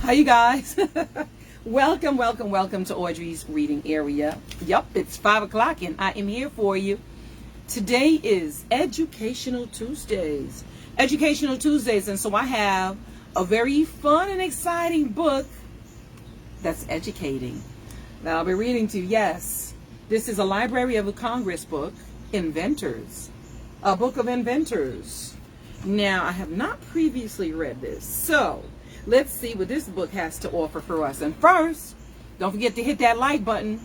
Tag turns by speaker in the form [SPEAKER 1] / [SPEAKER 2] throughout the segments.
[SPEAKER 1] Hi, you guys. Welcome to Audrey's reading area. Yup, it's 5 o'clock and I am here for you. Today is Educational Tuesdays. And so I have a very fun and exciting book that's educating that I'll be reading to you. Yes, this is a Library of Congress book, Inventors. A book of inventors. Now, I have not previously read this, so let's see what this book has to offer for us. And first, don't forget to hit that like button.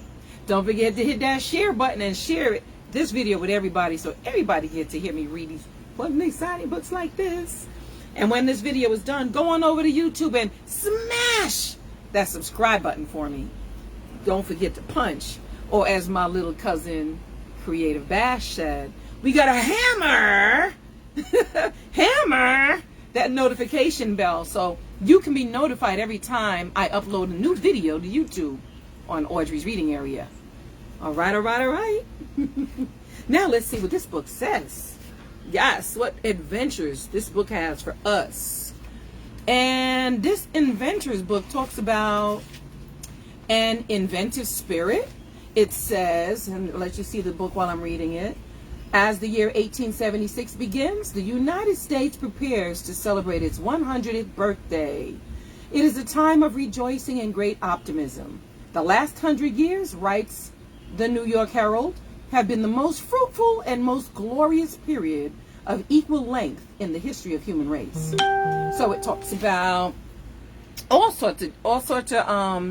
[SPEAKER 1] Don't forget to hit that share button and share this video with everybody so everybody gets to hear me read these fun, exciting books like this. And when this video is done, go on over to YouTube and smash that subscribe button for me. Don't forget to punch, or as my little cousin Creative Bash said, we got a hammer, hammer that notification bell so you can be notified every time I upload a new video to YouTube on Audrey's reading area. All right. Now let's see what this book says. Yes, what adventures this book has for us. And this Inventors book talks about an inventive spirit. It says, and let you see the book while I'm reading it. As the year 1876 begins, the United States prepares to celebrate its 100th birthday. It is a time of rejoicing and great optimism. The last 100 years, writes the New York Herald, have been the most fruitful and most glorious period of equal length in the history of human race. So it talks about all sorts of let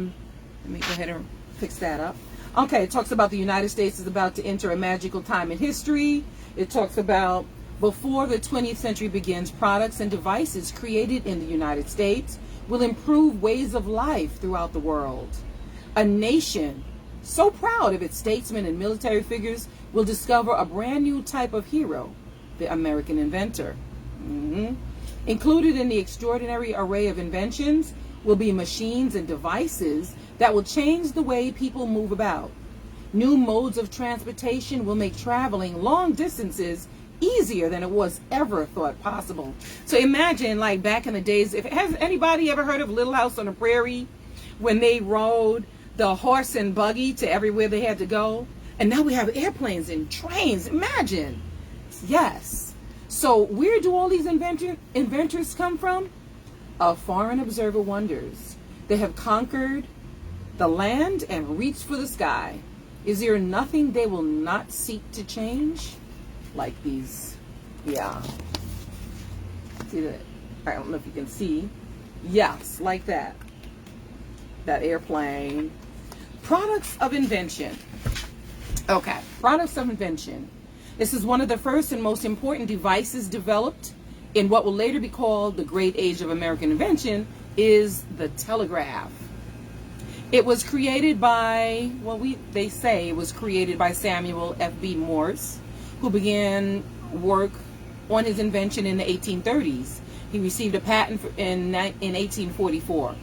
[SPEAKER 1] me go ahead and fix that up. Okay, it talks about the United States is about to enter a magical time in history. It talks about before the 20th century begins, products and devices created in the United States will improve ways of life throughout the world. A nation so proud of its statesmen and military figures will discover a brand new type of hero, the American inventor. Included in the extraordinary array of inventions will be machines and devices that will change the way people move about. New modes of transportation will make traveling long distances easier than it was ever thought possible. So imagine, like back in the days, has anybody ever heard of Little House on the Prairie, when they rode the horse and buggy to everywhere they had to go? And now we have airplanes and trains. Imagine. Yes. So where do all these inventors come from? A foreign observer wonders. They have conquered the land and reached for the sky. Is there nothing they will not seek to change? Like these, yeah. See that? I don't know if you can see. Yes, like that. That airplane. Products of invention. Okay, products of invention. This is one of the first and most important devices developed in what will later be called the great age of American invention, is the telegraph. It was created by, they say it was created by Samuel F.B. Morse, who began work on his invention in the 1830s. He received a patent in 1844.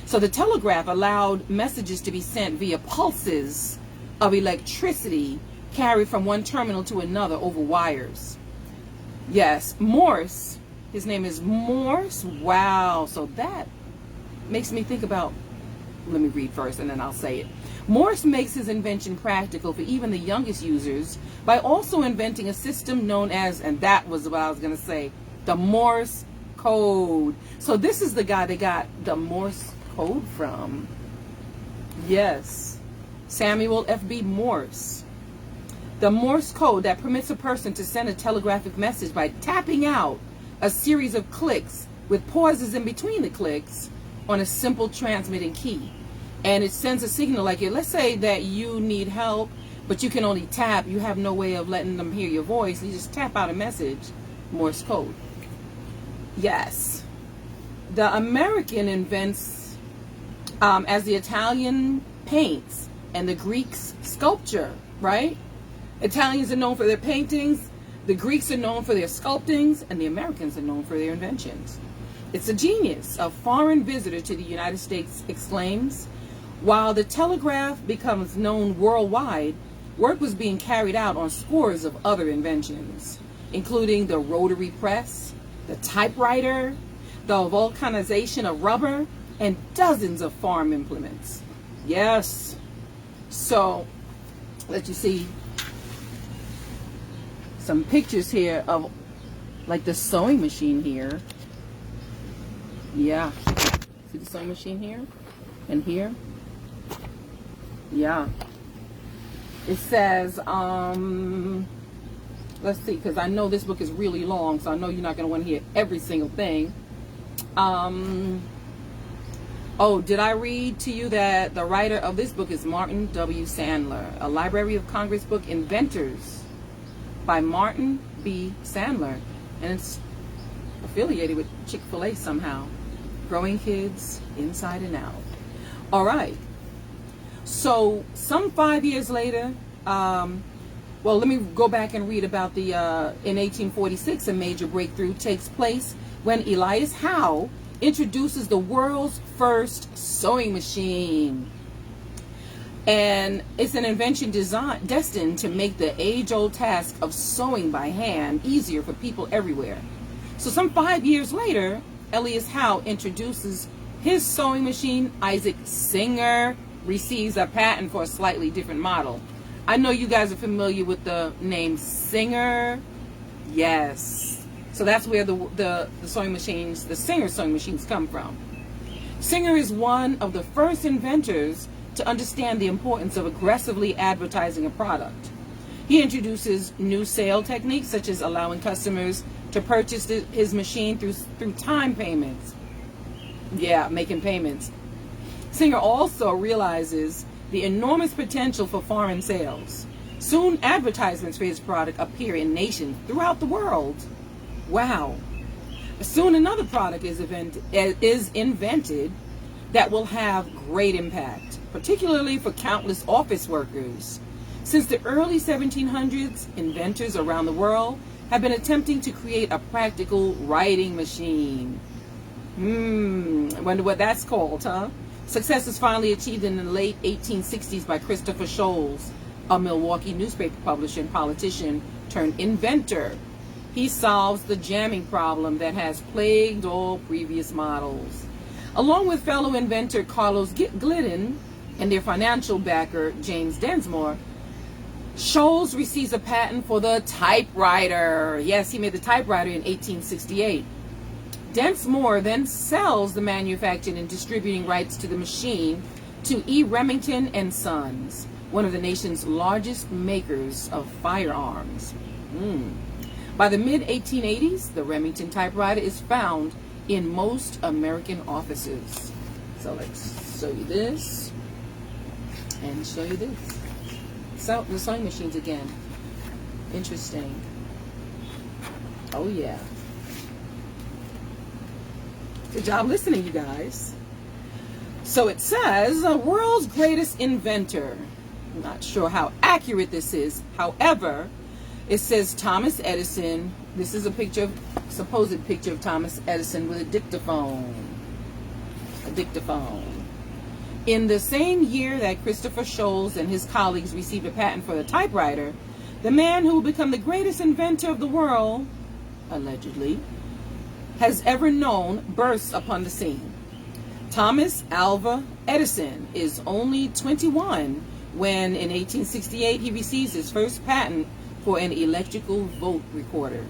[SPEAKER 1] So the telegraph allowed messages to be sent via pulses of electricity carried from one terminal to another over wires. Yes, Morse, his name is Morse. Wow, so that makes me think about, let me read first and then I'll say it. Morse makes his invention practical for even the youngest users by also inventing a system known as, and that was what I was going to say, the Morse code. So this is the guy that got the Morse code from. Yes, Samuel F.B. Morse. The Morse code that permits a person to send a telegraphic message by tapping out a series of clicks with pauses in between the clicks on a simple transmitting key. And it sends a signal like, let's say that you need help, but you can only tap. You have no way of letting them hear your voice. You just tap out a message. Morse code. Yes. The American invents as the Italian paints and the Greeks sculpture, right? Italians are known for their paintings, the Greeks are known for their sculptings, and the Americans are known for their inventions. It's a genius. A foreign visitor to the United States exclaims, while the telegraph becomes known worldwide, work was being carried out on scores of other inventions, including the rotary press, the typewriter, the vulcanization of rubber, and dozens of farm implements. Yes. So, let you see some pictures here of like the sewing machine here. Yeah. See the sewing machine here and here? Yeah. It says, let's see, because I know this book is really long, so I know you're not going to want to hear every single thing. Oh, did I read to you that the writer of this book is Martin W. Sandler, a Library of Congress book, Inventors, by Martin B. Sandler, and it's affiliated with Chick-fil-A somehow. Growing kids inside and out. All right. So some 5 years later, well, let me go back and read about the, in 1846, a major breakthrough takes place when Elias Howe introduces the world's first sewing machine. And it's an invention destined to make the age-old task of sewing by hand easier for people everywhere. So some 5 years later, Elias Howe introduces his sewing machine. Isaac Singer receives a patent for a slightly different model. I know you guys are familiar with the name Singer. Yes. So that's where the sewing machines, the Singer sewing machines, come from. Singer is one of the first inventors to understand the importance of aggressively advertising a product. He introduces new sale techniques, such as allowing customers to purchase his machine through time payments. Yeah, making payments. Singer also realizes the enormous potential for foreign sales. Soon, advertisements for his product appear in nations throughout the world. Wow. Soon, another product is invented that will have great impact, particularly for countless office workers. Since the early 1700s, inventors around the world have been attempting to create a practical writing machine. I wonder what that's called, huh? Success is finally achieved in the late 1860s by Christopher Sholes, a Milwaukee newspaper publisher and politician turned inventor. He solves the jamming problem that has plagued all previous models. Along with fellow inventor Carlos Glidden and their financial backer James Densmore, Sholes receives a patent for the typewriter. Yes, he made the typewriter in 1868. Densmore then sells the manufacturing and distributing rights to the machine to E. Remington and Sons, one of the nation's largest makers of firearms. By the mid-1880s, the Remington typewriter is found in most American offices. So let's show you this and show you this. So the sewing machines again. Interesting. Oh yeah. Good job listening, you guys. So it says, world's greatest inventor. I'm not sure how accurate this is. However, it says Thomas Edison. This is a picture of, supposed picture of Thomas Edison with a dictaphone. A dictaphone. In the same year that Christopher Sholes and his colleagues received a patent for the typewriter, the man who will become the greatest inventor of the world, allegedly, has ever known bursts upon the scene. Thomas Alva Edison is only 21 when, in 1868, he receives his first patent for an electrical vote recorder.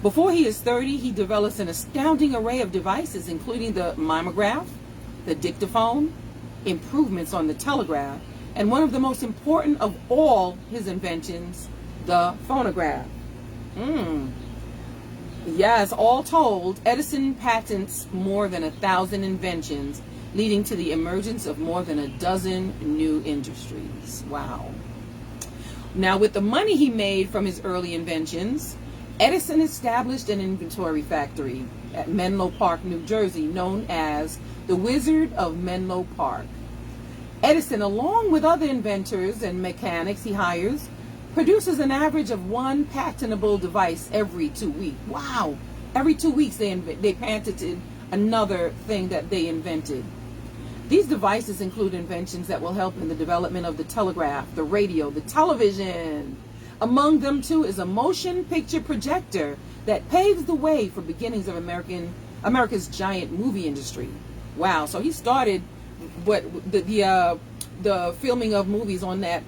[SPEAKER 1] Before he is 30, he develops an astounding array of devices, including the mimeograph, the dictaphone, improvements on the telegraph, and one of the most important of all his inventions, the phonograph. Yes, all told, Edison patents more than 1,000 inventions, leading to the emergence of more than a dozen new industries. Wow. Now, with the money he made from his early inventions, Edison established an inventory factory at Menlo Park, New Jersey, known as the Wizard of Menlo Park. Edison, along with other inventors and mechanics he hires, produces an average of one patentable device every 2 weeks. Wow! Every 2 weeks they patented another thing that they invented. These devices include inventions that will help in the development of the telegraph, the radio, the television. Among them, too, is a motion picture projector that paves the way for beginnings of America's giant movie industry. Wow. So he started what the filming of movies on that,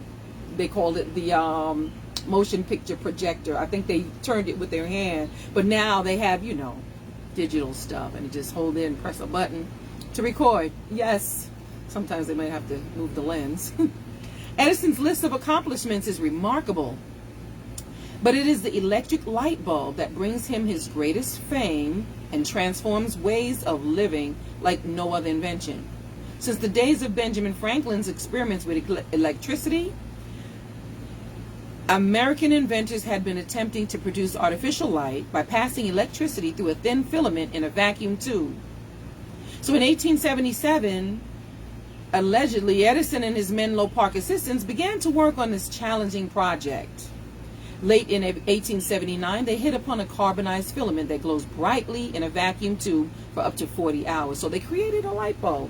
[SPEAKER 1] they called it the motion picture projector. I think they turned it with their hand, but now they have, you know, digital stuff, and you just hold it and press a button to record. Yes, sometimes they might have to move the lens. Edison's list of accomplishments is remarkable, but it is the electric light bulb that brings him his greatest fame and transforms ways of living like no other invention. Since the days of Benjamin Franklin's experiments with electricity, American inventors had been attempting to produce artificial light by passing electricity through a thin filament in a vacuum tube. So in 1877, allegedly, Edison and his Menlo Park assistants began to work on this challenging project. Late in 1879, they hit upon a carbonized filament that glows brightly in a vacuum tube for up to 40 hours. So they created a light bulb.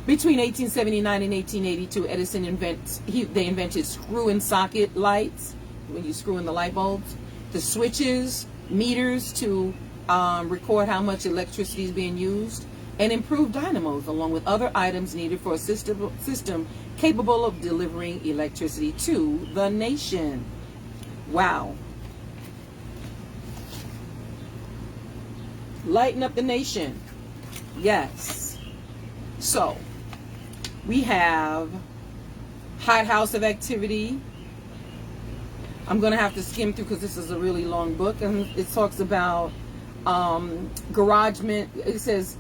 [SPEAKER 1] Between 1879 and 1882, Edison invented screw and socket lights, when you screw in the light bulbs, the switches, meters to record how much electricity is being used, and improved dynamos, along with other items needed for a system capable of delivering electricity to the nation. Wow. Lighten up the nation. Yes. So, we have Hot House of Activity. I'm going to have to skim through because this is a really long book, and it talks about garagement. It says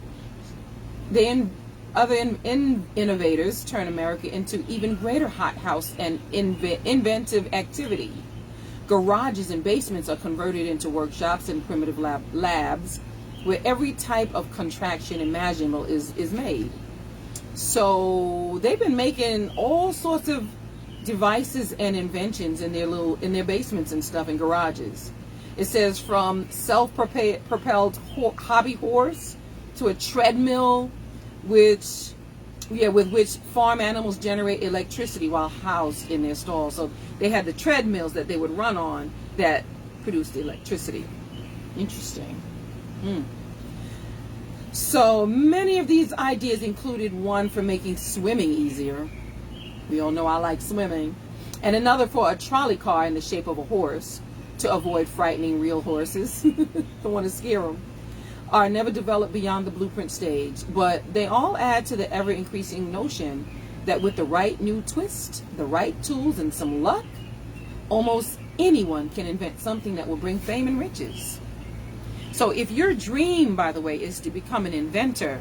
[SPEAKER 1] other innovators turn America into even greater hothouse and inventive activity. Garages and basements are converted into workshops and primitive labs where every type of contraction imaginable is made. So they've been making all sorts of devices and inventions in their basements and stuff, in garages. It says from self-propelled hobby horse to a treadmill, with which farm animals generate electricity while housed in their stalls. So they had the treadmills that they would run on that produced electricity. Interesting. So many of these ideas included one for making swimming easier. We all know I like swimming. And another for a trolley car in the shape of a horse to avoid frightening real horses. Don't want to scare them. Are never developed beyond the blueprint stage, but they all add to the ever-increasing notion that with the right new twist, the right tools, and some luck, almost anyone can invent something that will bring fame and riches. So if your dream, by the way, is to become an inventor,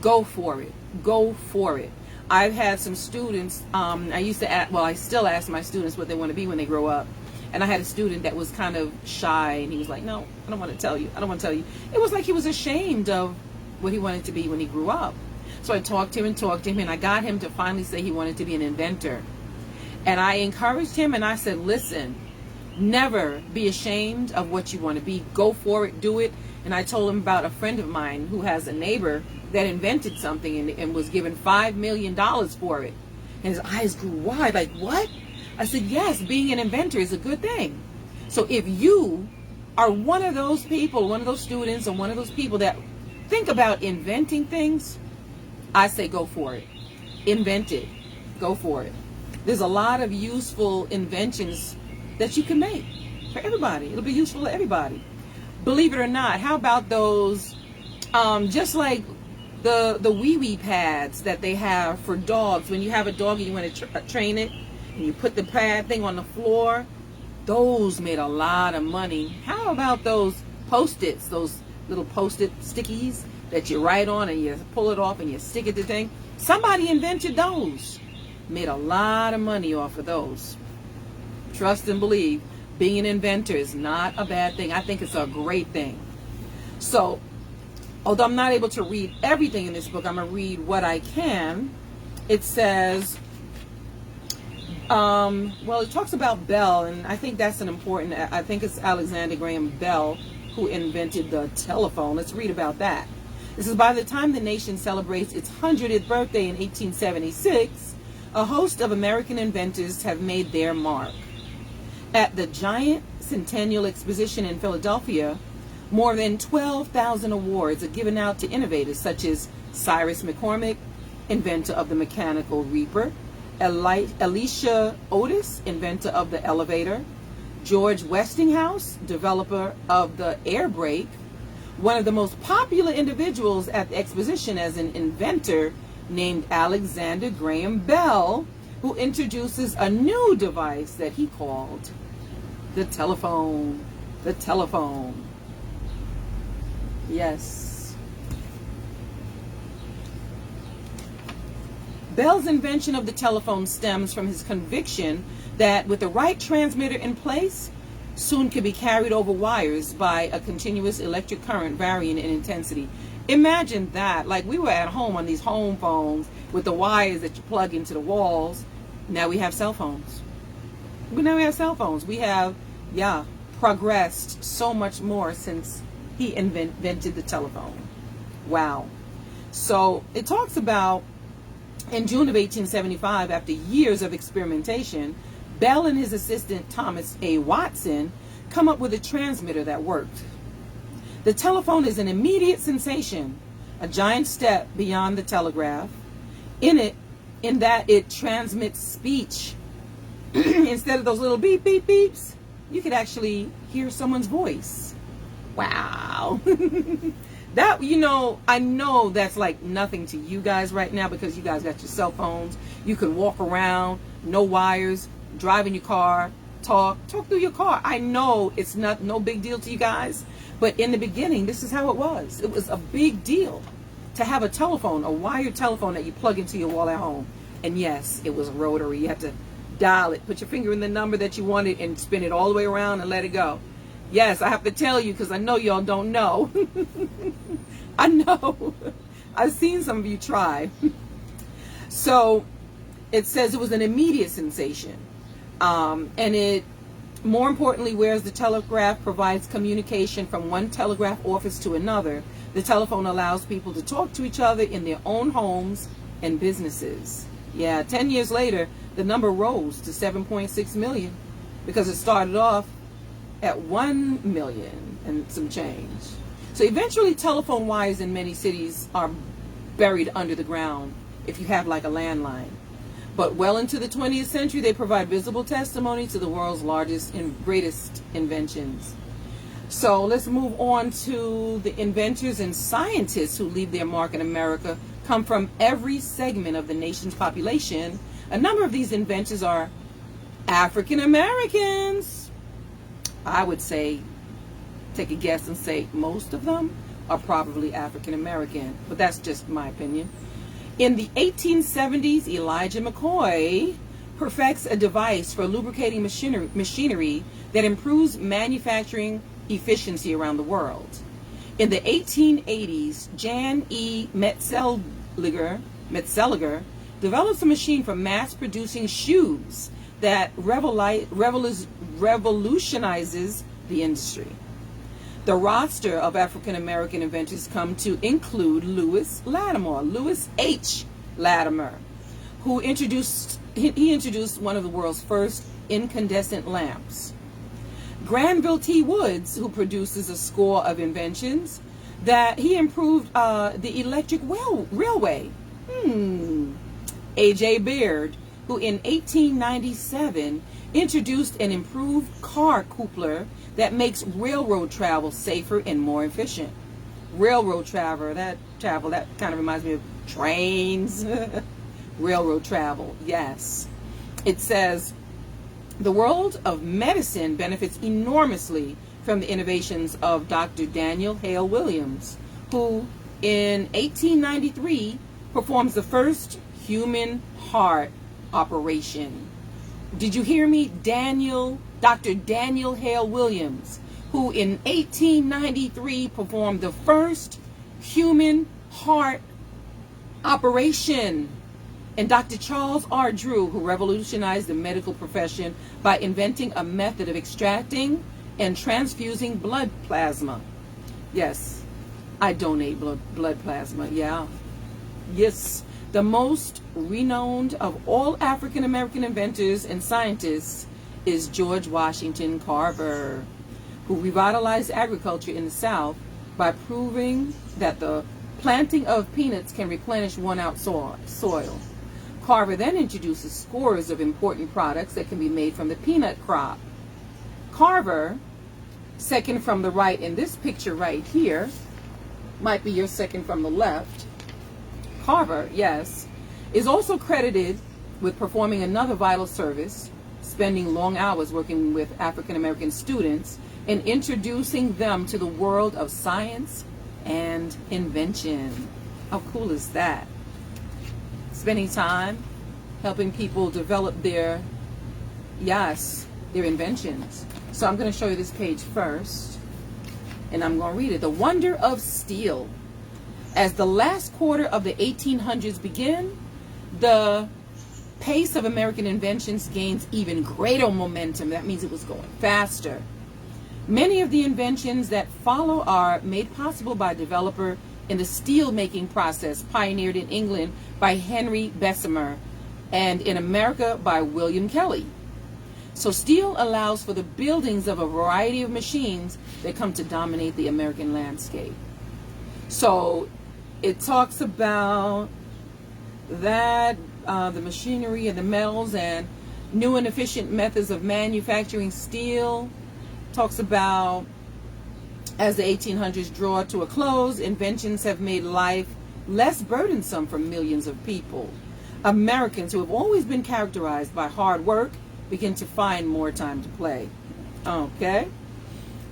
[SPEAKER 1] go for it. Go for it. I've had some students, I used to ask, well, I still ask my students what they want to be when they grow up. And I had a student that was kind of shy, and he was like, no, I don't want to tell you. I don't want to tell you. It was like he was ashamed of what he wanted to be when he grew up. So I talked to him, and I got him to finally say he wanted to be an inventor. And I encouraged him, and I said, listen, never be ashamed of what you want to be. Go for it. Do it. And I told him about a friend of mine who has a neighbor that invented something and was given $5 million for it. And his eyes grew wide, like, what? I said, yes, being an inventor is a good thing. So if you are one of those people, one of those students, or one of those people that think about inventing things, I say go for it. Invent it. Go for it. There's a lot of useful inventions that you can make for everybody. It'll be useful to everybody. Believe it or not, how about those, just like the wee-wee pads that they have for dogs. When you have a dog and you want to train it, and you put the pad thing on the floor, those made a lot of money. How about those Post-its, those little Post-it stickies that you write on and you pull it off and you stick it to thing? Somebody invented those. Made a lot of money off of those. Trust and believe, being an inventor is not a bad thing. I think it's a great thing. So, although I'm not able to read everything in this book, I'm going to read what I can. It says, well, it talks about Bell, and I think that's an important, I think it's Alexander Graham Bell who invented the telephone. Let's read about that. This is, by the time the nation celebrates its 100th birthday in 1876, a host of American inventors have made their mark. At the Giant Centennial Exposition in Philadelphia, More than 12,000 awards are given out to innovators such as Cyrus McCormick, inventor of the mechanical reaper, Alicia Otis, inventor of the elevator, George Westinghouse, developer of the air brake. One of the most popular individuals at the exposition as an inventor named Alexander Graham Bell, who introduces a new device that he called the telephone. The telephone. Yes. Bell's invention of the telephone stems from his conviction that with the right transmitter in place, soon could be carried over wires by a continuous electric current varying in intensity. Imagine that. Like, we were at home on these home phones with the wires that you plug into the walls. Now we have cell phones. Now we have cell phones. We have, progressed so much more since he invented the telephone. Wow. So it talks about in June of 1875, after years of experimentation, Bell and his assistant Thomas A. Watson come up with a transmitter that worked. The telephone is an immediate sensation, a giant step beyond the telegraph. In that it transmits speech. Instead of those little beep, beep, beeps, you could actually hear someone's voice. Wow. That, I know that's like nothing to you guys right now because you guys got your cell phones. You can walk around, no wires, drive in your car, talk through your car. I know it's no big deal to you guys, but in the beginning, this is how it was. It was a big deal to have a telephone, a wired telephone that you plug into your wall at home. And yes, it was rotary. You had to dial it, put your finger in the number that you wanted and spin it all the way around and let it go. Yes, I have to tell you because I know y'all don't know. I know. I've seen some of you try. So it says it was an immediate sensation. And it, more importantly, whereas the telegraph provides communication from one telegraph office to another, the telephone allows people to talk to each other in their own homes and businesses. Yeah, 10 years later, the number rose to 7.6 million because it started off at 1 million and some change. So eventually telephone wires in many cities are buried under the ground if you have like a landline. But well into the 20th century, they provide visible testimony to the world's largest and greatest inventions. So let's move on to the inventors and scientists who leave their mark in America come from every segment of the nation's population. A number of these inventors are African Americans. I would say, take a guess and say most of them are probably African American, but that's just my opinion. In the 1870s, Elijah McCoy perfects a device for lubricating machinery that improves manufacturing efficiency around the world. In the 1880s, Jan E. Metzeliger develops a machine for mass-producing shoes that revolutionizes the industry. The roster of African American inventors come to include Lewis H. Latimer, who introduced one of the world's first incandescent lamps. Granville T. Woods, who produces a score of inventions, that he improved the electric railway. A.J. Baird, who in 1897 introduced an improved car coupler that makes railroad travel safer and more efficient. Railroad travel, that kind of reminds me of trains. Railroad travel, yes. It says, the world of medicine benefits enormously from the innovations of Dr. Daniel Hale Williams, who in 1893 performs the first human heart operation. Did you hear me? Dr. Daniel Hale Williams, who in 1893 performed the first human heart operation. And Dr. Charles R. Drew, who revolutionized the medical profession by inventing a method of extracting and transfusing blood plasma. Yes, I donate blood plasma, yeah. Yes, the most renowned of all African American inventors and scientists is George Washington Carver, who revitalized agriculture in the South by proving that the planting of peanuts can replenish worn-out soil. Carver then introduces scores of important products that can be made from the peanut crop. Carver, second from the right in this picture right here, might be your second from the left. Carver, yes, is also credited with performing another vital service, spending long hours working with African American students and introducing them to the world of science and invention. How cool is that? Spending time helping people develop their inventions. So I'm going to show you this page first, and I'm going to read it. The Wonder of Steel. As the last quarter of the 1800s begin, the pace of American inventions gains even greater momentum. That means it was going faster. Many of the inventions that follow are made possible by a developer in the steel making process pioneered in England by Henry Bessemer and in America by William Kelly. So steel allows for the buildings of a variety of machines that come to dominate the American landscape. So it talks about that, the machinery and the metals and new and efficient methods of manufacturing steel. Talks about, as the 1800s draw to a close, inventions have made life less burdensome for millions of people. Americans who have always been characterized by hard work begin to find more time to play. Okay?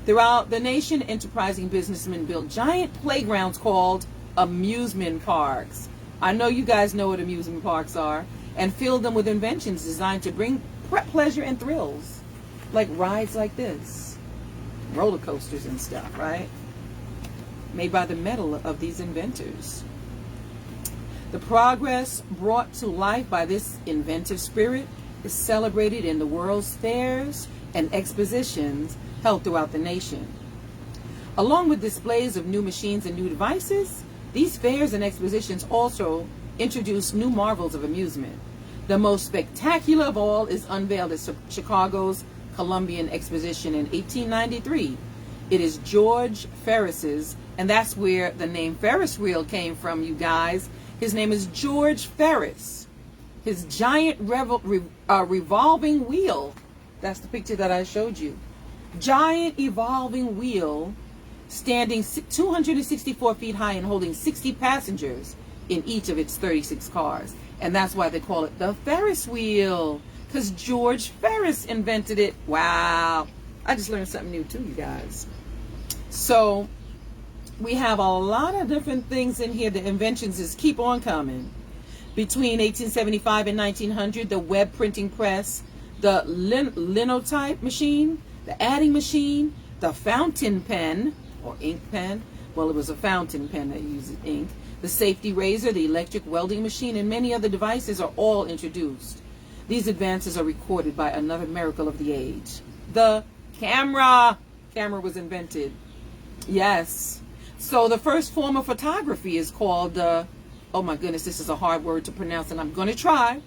[SPEAKER 1] Throughout the nation, enterprising businessmen built giant playgrounds called amusement parks. I know you guys know what amusement parks are, and filled them with inventions designed to bring pleasure and thrills, like rides like this, roller coasters and stuff, right? Made by the metal of these inventors. The progress brought to life by this inventive spirit is celebrated in the world's fairs and expositions held throughout the nation. Along with displays of new machines and new devices, these fairs and expositions also introduce new marvels of amusement. The most spectacular of all is unveiled at Chicago's Columbian Exposition in 1893. It is George Ferris's, and that's where the name Ferris wheel came from, you guys. His name is George Ferris. His giant revolving wheel. That's the picture that I showed you. Giant evolving wheel standing 264 feet high and holding 60 passengers in each of its 36 cars. And that's why they call it the Ferris wheel, because George Ferris invented it. Wow. I just learned something new too, you guys. So we have a lot of different things in here. The inventions just keep on coming. Between 1875 and 1900, the web printing press, the linotype machine, the adding machine, the fountain pen, or ink pen. Well, it was a fountain pen that uses ink. The safety razor, the electric welding machine, and many other devices are all introduced. These advances are recorded by another miracle of the age. The camera. Camera was invented. Yes. So the first form of photography is called, oh my goodness, this is a hard word to pronounce, and I'm going to try.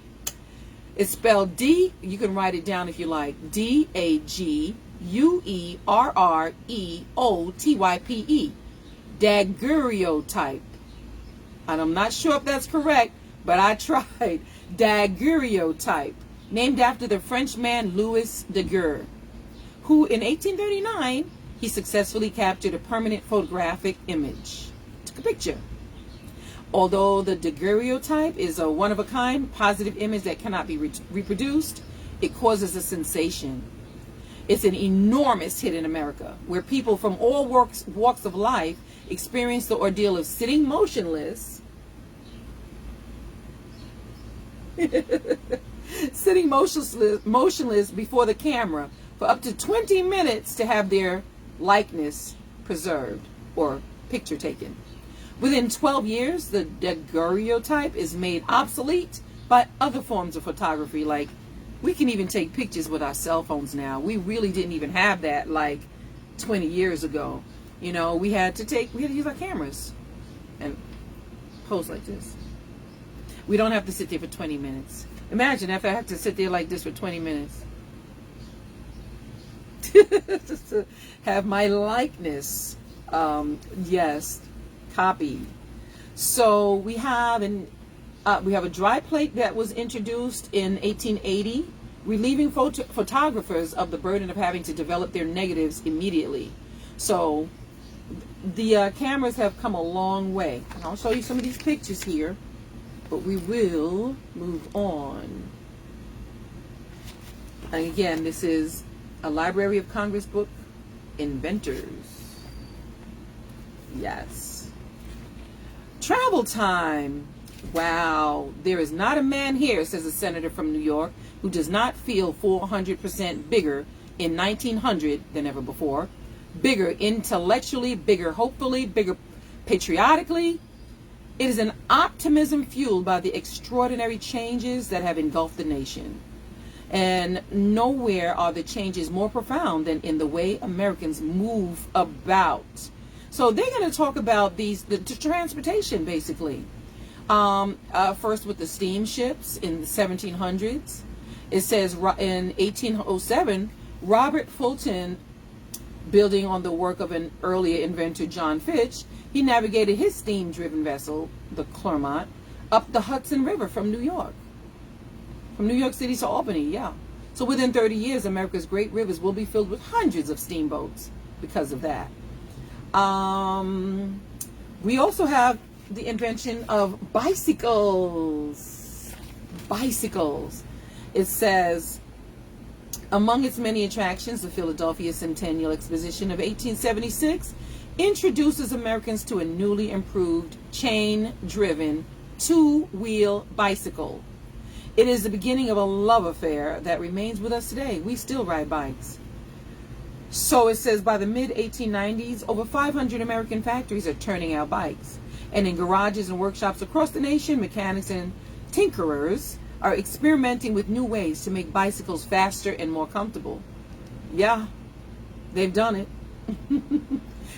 [SPEAKER 1] It's spelled D, you can write it down if you like, D-A-G-U-E-R-R-E-O-T-Y-P-E. Daguerreotype. And I'm not sure if that's correct, but I tried. Daguerreotype, named after the Frenchman Louis Daguerre, who in 1839, he successfully captured a permanent photographic image. Took a picture. Although the daguerreotype is a one-of-a-kind positive image that cannot be reproduced, it causes a sensation. It's an enormous hit in America, where people from all walks of life experience the ordeal of sitting motionless, motionless before the camera for up to 20 minutes to have their likeness preserved or picture taken. Within 12 years, the daguerreotype is made obsolete by other forms of photography. Like, we can even take pictures with our cell phones now. We really didn't even have that like 20 years ago. You know, we had to use our cameras and pose like this. We don't have to sit there for 20 minutes. Imagine if I have to sit there like this for 20 minutes. just to have my likeness, yes, copied. So we have a dry plate that was introduced in 1880, relieving photographers of the burden of having to develop their negatives immediately. So the cameras have come a long way. And I'll show you some of these pictures here, but we will move on. And again, this is a Library of Congress book, Inventors. Yes. Travel time. Wow. There is not a man here, says a senator from New York, who does not feel 400% bigger in 1900 than ever before. Bigger intellectually, bigger hopefully, bigger patriotically. It is an optimism fueled by the extraordinary changes that have engulfed the nation. And nowhere are the changes more profound than in the way Americans move about. So they're going to talk about the transportation, basically. First with the steamships in the 1700s. It says in 1807, Robert Fulton, building on the work of an earlier inventor, John Fitch, he navigated his steam-driven vessel, the Clermont, up the Hudson River from New York. From New York City to Albany, yeah. So within 30 years, America's great rivers will be filled with hundreds of steamboats because of that. We also have the invention of bicycles. Bicycles. It says, among its many attractions, the Philadelphia Centennial Exposition of 1876 introduces Americans to a newly improved chain-driven two-wheel bicycle. It is the beginning of a love affair that remains with us today. We still ride bikes. So it says by the mid-1890s, over 500 American factories are turning out bikes. And in garages and workshops across the nation, mechanics and tinkerers are experimenting with new ways to make bicycles faster and more comfortable. Yeah, they've done it.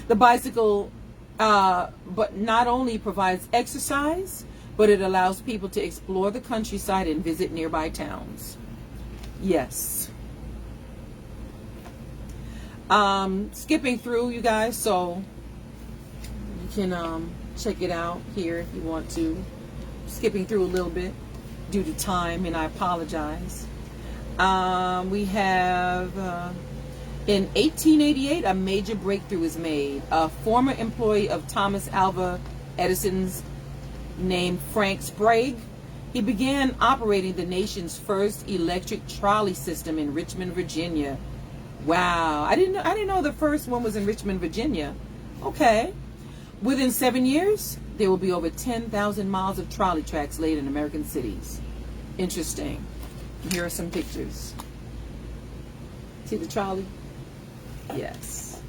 [SPEAKER 1] The bicycle, but not only provides exercise, but it allows people to explore the countryside and visit nearby towns. Yes. Skipping through, you guys, so you can check it out here if you want to. Skipping through a little bit due to time, and I apologize. We have in 1888 a major breakthrough is made. A former employee of Thomas Alva Edison's, named Frank Sprague, he began operating the nation's first electric trolley system in Richmond, Virginia. Wow, I didn't know the first one was in Richmond, Virginia. Okay. Within 7 years, there will be over 10,000 miles of trolley tracks laid in American cities. Interesting. Here are some pictures. See the trolley? Yes.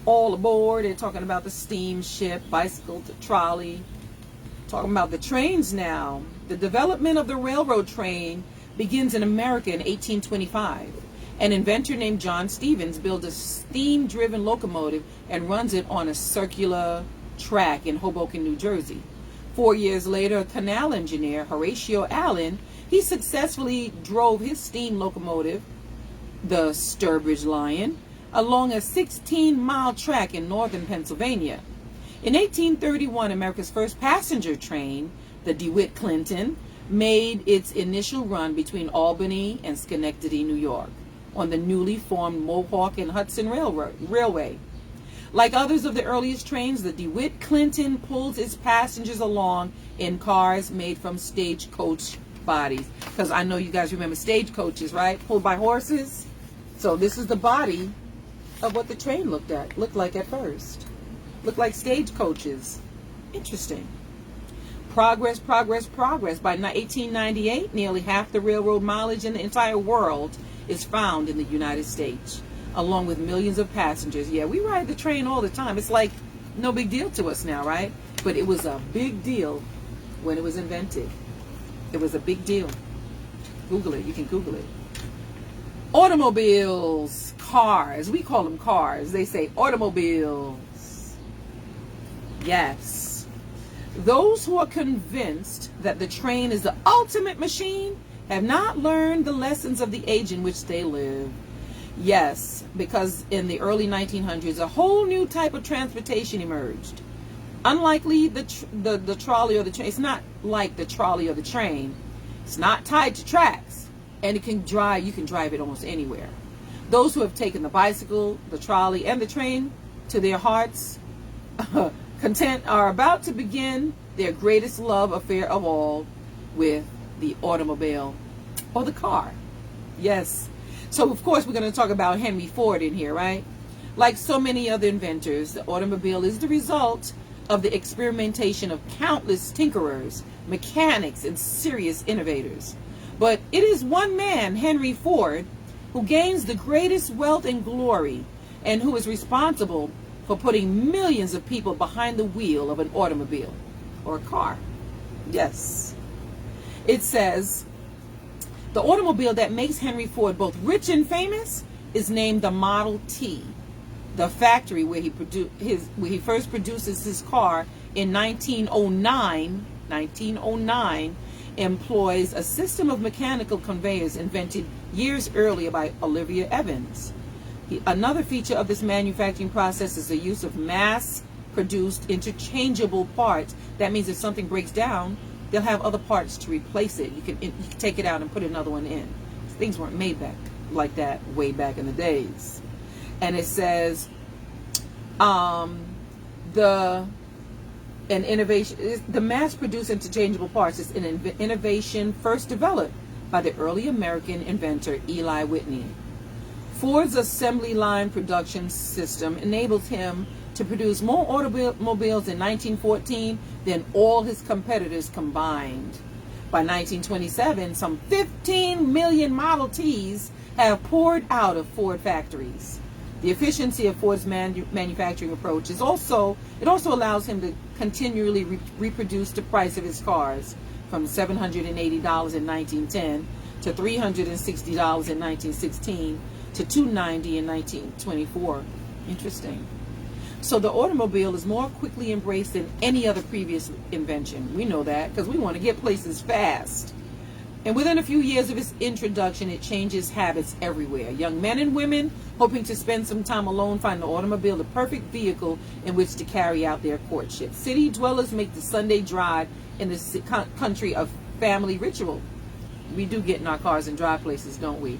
[SPEAKER 1] All aboard. They're talking about the steamship, bicycle, the trolley. Talking about the trains now. The development of the railroad train begins in America in 1825. An inventor named John Stevens built a steam-driven locomotive and runs it on a circular track in Hoboken, New Jersey. 4 years later, a canal engineer, Horatio Allen, he successfully drove his steam locomotive, the Sturbridge Lion, along a 16-mile track in northern Pennsylvania. In 1831, America's first passenger train, the DeWitt Clinton, made its initial run between Albany and Schenectady, New York, on the newly formed Mohawk and Hudson Railway. Like others of the earliest trains, the DeWitt Clinton pulls its passengers along in cars made from stagecoach bodies. Because I know you guys remember stagecoaches, right? Pulled by horses. So this is the body of what the train looked like at first. Looked like stagecoaches. Interesting. Progress. By 1898, nearly half the railroad mileage in the entire world is found in the United States, along with millions of passengers. Yeah, we ride the train all the time. It's like no big deal to us now, right? But it was a big deal when it was invented. It was a big deal. Google it. You can Google it. Automobiles, cars. We call them cars. They say automobiles. Yes. Those who are convinced that the train is the ultimate machine have not learned the lessons of the age in which they live. Yes, because in the early 1900s, a whole new type of transportation emerged. Unlikely the trolley or the train. It's not like the trolley or the train. It's not tied to tracks, and you can drive it almost anywhere. Those who have taken the bicycle, the trolley, and the train to their hearts' content are about to begin their greatest love affair of all with the automobile or the car. Yes. So, of course, we're going to talk about Henry Ford in here, right? Like so many other inventors, the automobile is the result of the experimentation of countless tinkerers, mechanics, and serious innovators. But it is one man, Henry Ford, who gains the greatest wealth and glory, and who is responsible for putting millions of people behind the wheel of an automobile or a car. Yes. It says, the automobile that makes Henry Ford both rich and famous is named the Model T. The factory where he first produces his car in 1909 employs a system of mechanical conveyors invented years earlier by Olivia Evans. Another feature of this manufacturing process is the use of mass-produced interchangeable parts. That means if something breaks down, they'll have other parts to replace it. You can take it out and put another one in. Things weren't made back like that way back in the days. And it says the mass-produced interchangeable parts is an innovation first developed by the early American inventor Eli Whitney. Ford's assembly line production system enables him to produce more automobiles in 1914 than all his competitors combined. By 1927, some 15 million Model Ts have poured out of Ford factories. The efficiency of Ford's manufacturing approach also allows him to continually reproduce the price of his cars from $780 in 1910 to $360 in 1916 to $290 in 1924. Interesting. So the automobile is more quickly embraced than any other previous invention. We know that because we want to get places fast. And within a few years of its introduction, it changes habits everywhere. Young men and women hoping to spend some time alone find the automobile the perfect vehicle in which to carry out their courtship. City dwellers make the Sunday drive in the country a family ritual. We do get in our cars and drive places, don't we?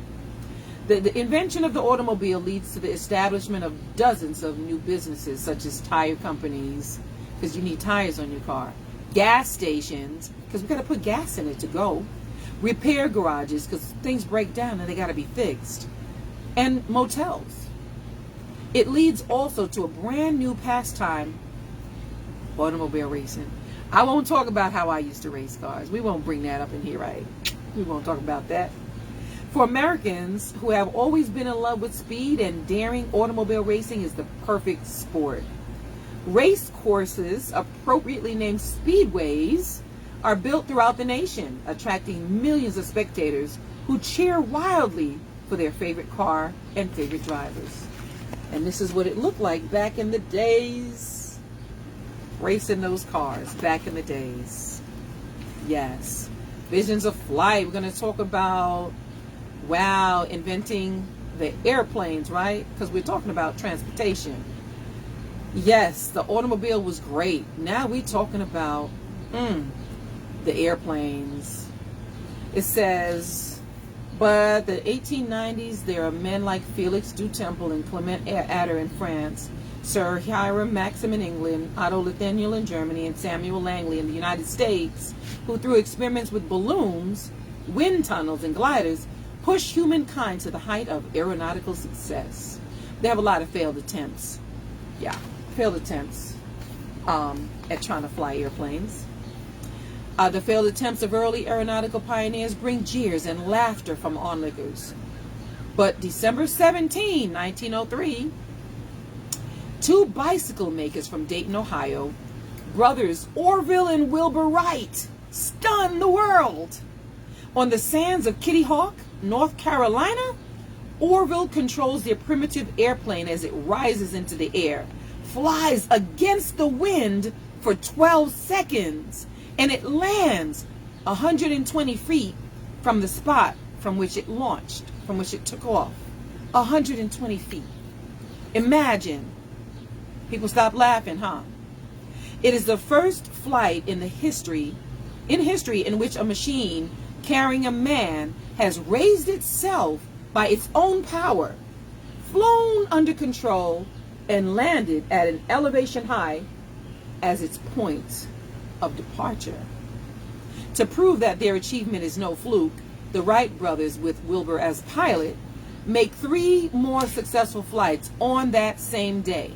[SPEAKER 1] The invention of the automobile leads to the establishment of dozens of new businesses, such as tire companies, because you need tires on your car, gas stations, because we got to put gas in it to go, repair garages, because things break down and they got to be fixed, and motels. It leads also to a brand new pastime, automobile racing. I won't talk about how I used to race cars. We won't bring that up in here, right? We won't talk about that. For Americans who have always been in love with speed and daring, automobile racing is the perfect sport. Race courses, appropriately named speedways, are built throughout the nation, attracting millions of spectators who cheer wildly for their favorite car and favorite drivers. And this is what it looked like back in the days, racing those cars back in the days. Yes. Visions of flight. We're going to talk about, wow, inventing the airplanes, right? Because we're talking about transportation. Yes, the automobile was great. Now we're talking about the airplanes. It says, but the 1890s, there are men like Felix du Temple and Clement Ader in France, Sir Hiram Maxim in England, Otto Lilienthal in Germany, and Samuel Langley in the United States, who through experiments with balloons, wind tunnels, and gliders, push humankind to the height of aeronautical success. They have a lot of failed attempts. Yeah, failed attempts at trying to fly airplanes. The failed attempts of early aeronautical pioneers bring jeers and laughter from onlookers. But December 17, 1903, two bicycle makers from Dayton, Ohio, brothers Orville and Wilbur Wright, stunned the world. On the sands of Kitty Hawk, North Carolina, Orville controls their primitive airplane as it rises into the air, flies against the wind for 12 seconds, and it lands 120 feet from the spot from which it launched, from which it took off, 120 feet. Imagine. People stop laughing, huh? It is the first flight in history in which a machine carrying a man has raised itself by its own power, flown under control, and landed at an elevation high as its point of departure. To prove that their achievement is no fluke, the Wright brothers, with Wilbur as pilot, make 3 more successful flights on that same day.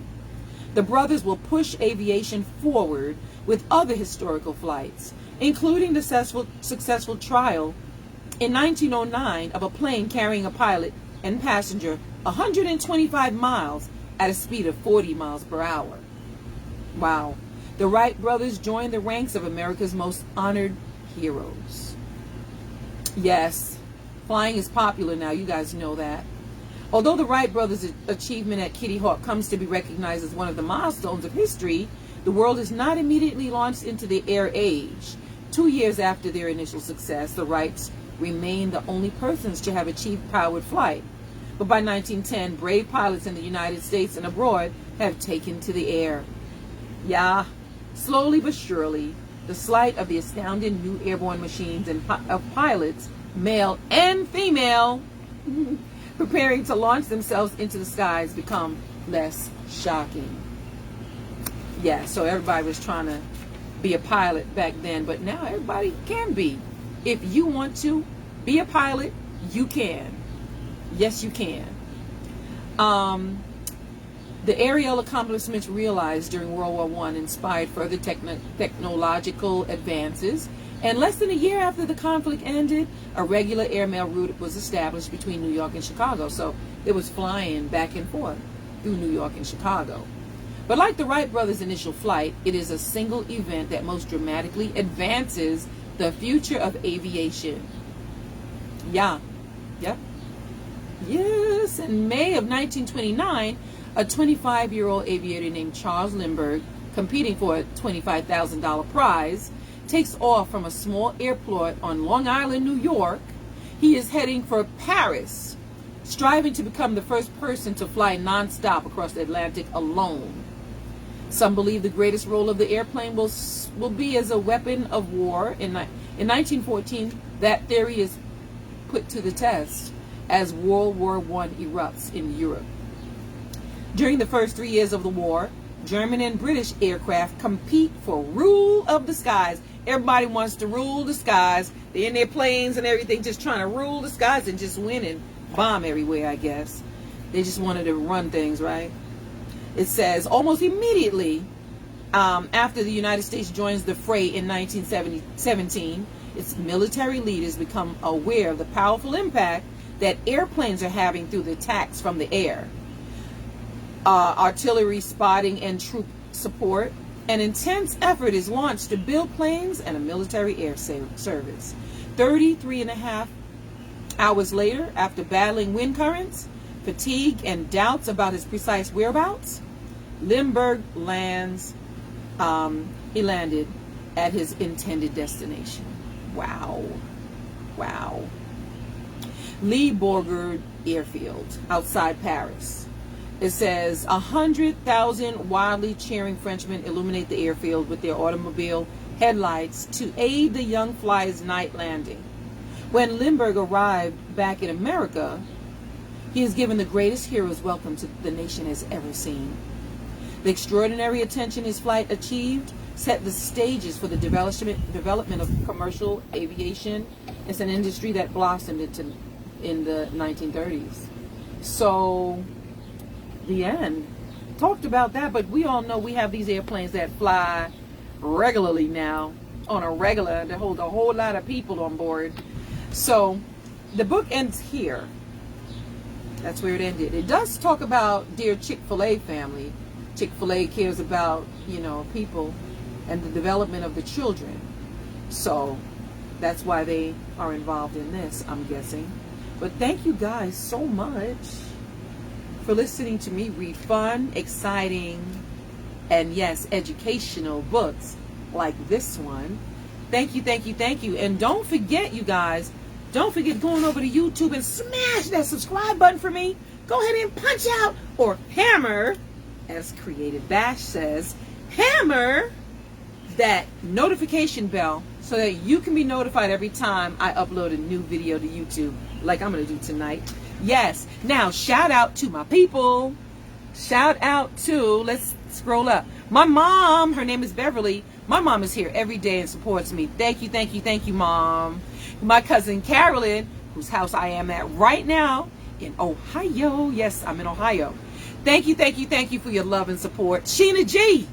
[SPEAKER 1] The brothers will push aviation forward with other historical flights, including the successful trial in 1909 of a plane carrying a pilot and passenger 125 miles at a speed of 40 miles per hour. Wow. The Wright brothers joined the ranks of America's most honored heroes. Yes, flying is popular now. You guys know that. Although the Wright brothers' achievement at Kitty Hawk comes to be recognized as one of the milestones of history, the world is not immediately launched into the air age. 2 years after their initial success, the Wrights remain the only persons to have achieved powered flight. But by 1910, brave pilots in the United States and abroad have taken to the air. Yeah, slowly but surely, the sight of the astounding new airborne machines and of pilots, male and female, preparing to launch themselves into the skies become less shocking. Yeah, so everybody was trying to be a pilot back then, but now everybody can be. If you want to be a pilot, you can. Yes, you can. The aerial accomplishments realized during World War I inspired further technological advances, and less than a year after the conflict ended, a regular airmail route was established between New York and Chicago. So it was flying back and forth through New York and Chicago. But like the Wright brothers' initial flight, it is a single event that most dramatically advances the future of aviation. Yeah. Yep. Yes. In May of 1929, a 25-year-old aviator named Charles Lindbergh, competing for a $25,000 prize, takes off from a small airport on Long Island, New York. He is heading for Paris, striving to become the first person to fly nonstop across the Atlantic alone. Some believe the greatest role of the airplane will be as a weapon of war. In 1914, that theory is put to the test as World War I erupts in Europe. During the first 3 years of the war, German and British aircraft compete for rule of the skies. Everybody wants to rule the skies. They're in their planes and everything, just trying to rule the skies and just win and bomb everywhere, I guess. They just wanted to run things, right? It says, almost immediately after the United States joins the fray in 1917, its military leaders become aware of the powerful impact that airplanes are having through the attacks from the air. Artillery spotting and troop support. An intense effort is launched to build planes and a military air service. 33.5 hours later, after battling wind currents, fatigue, and doubts about his precise whereabouts, Lindbergh lands. He landed at his intended destination. Wow. Wow. Lee Bourgard Airfield, outside Paris. It says 100,000 wildly cheering Frenchmen illuminate the airfield with their automobile headlights to aid the young flyer's night landing. When Lindbergh arrived back in America, he is given the greatest hero's welcome the nation has ever seen. The extraordinary attention his flight achieved set the stages for the development of commercial aviation. It's an industry that blossomed in the 1930s. So the end. Talked about that, but we all know we have these airplanes that fly regularly now, on a regular, that hold a whole lot of people on board. So the book ends here. That's where it ended. It does talk about Dear Chick-fil-A family. Chick-fil-A cares about, people and the development of the children. So that's why they are involved in this, I'm guessing. But thank you guys so much for listening to me read fun, exciting, and yes, educational books like this one. Thank you, thank you, thank you. And don't forget, you guys, Don't forget going over to YouTube and smash that subscribe button for me. Go ahead and punch out or hammer, as Creative Bash says, hammer that notification bell so that you can be notified every time I upload a new video to YouTube, like I'm going to do tonight. Yes. Now, shout out to my people. Shout out to, let's scroll up. My mom, her name is Beverly. My mom is here every day and supports me. Thank you, thank you, thank you, Mom. My cousin Carolyn, whose house I am at right now in Ohio. Yes, I'm in Ohio. Thank you, thank you, thank you for your love and support. Sheena G.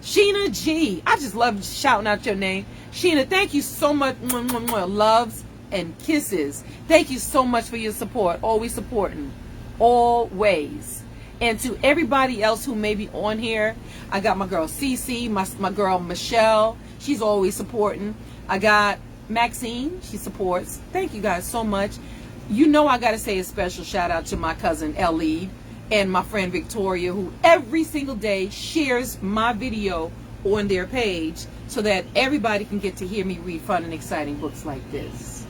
[SPEAKER 1] Sheena G. I just love shouting out your name. Sheena, thank you so much. Loves and kisses. Thank you so much for your support. Always supporting. Always. And to everybody else who may be on here, I got my girl Cece, my girl Michelle. She's always supporting. I got Maxine. She supports. Thank you guys so much. You know I got to say a special shout out to my cousin Ellie and my friend Victoria, who every single day shares my video on their page so that everybody can get to hear me read fun and exciting books like this.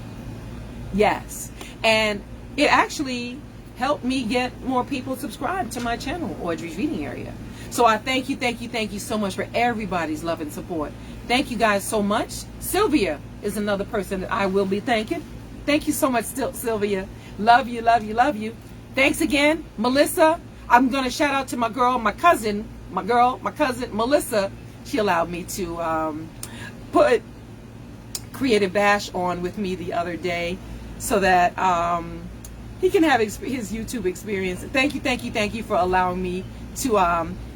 [SPEAKER 1] Yes. And it actually helped me get more people subscribed to my channel, Audrey's Reading Area. So I thank you, thank you, thank you so much for everybody's love and support. Thank you guys so much. Sylvia is another person that I will be thanking. Thank you so much, Sylvia. Love you, love you, love you. Thanks again, Melissa. I'm going to shout out to my girl, my cousin, Melissa. She allowed me to put Creative Bash on with me the other day so that he can have his YouTube experience. Thank you, thank you, thank you for allowing me to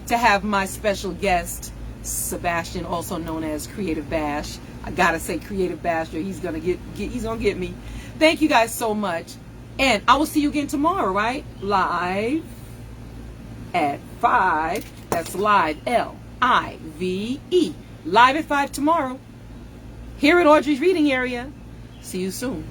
[SPEAKER 1] have my special guest, Sebastian, also known as Creative Bash. I gotta say Creative Bash, or he's gonna get me. Thank you guys so much, and I will see you again tomorrow, right? Live at 5. That's live, L-I-V-E. Live at 5 tomorrow. Here at Audrey's Reading Area. See you soon.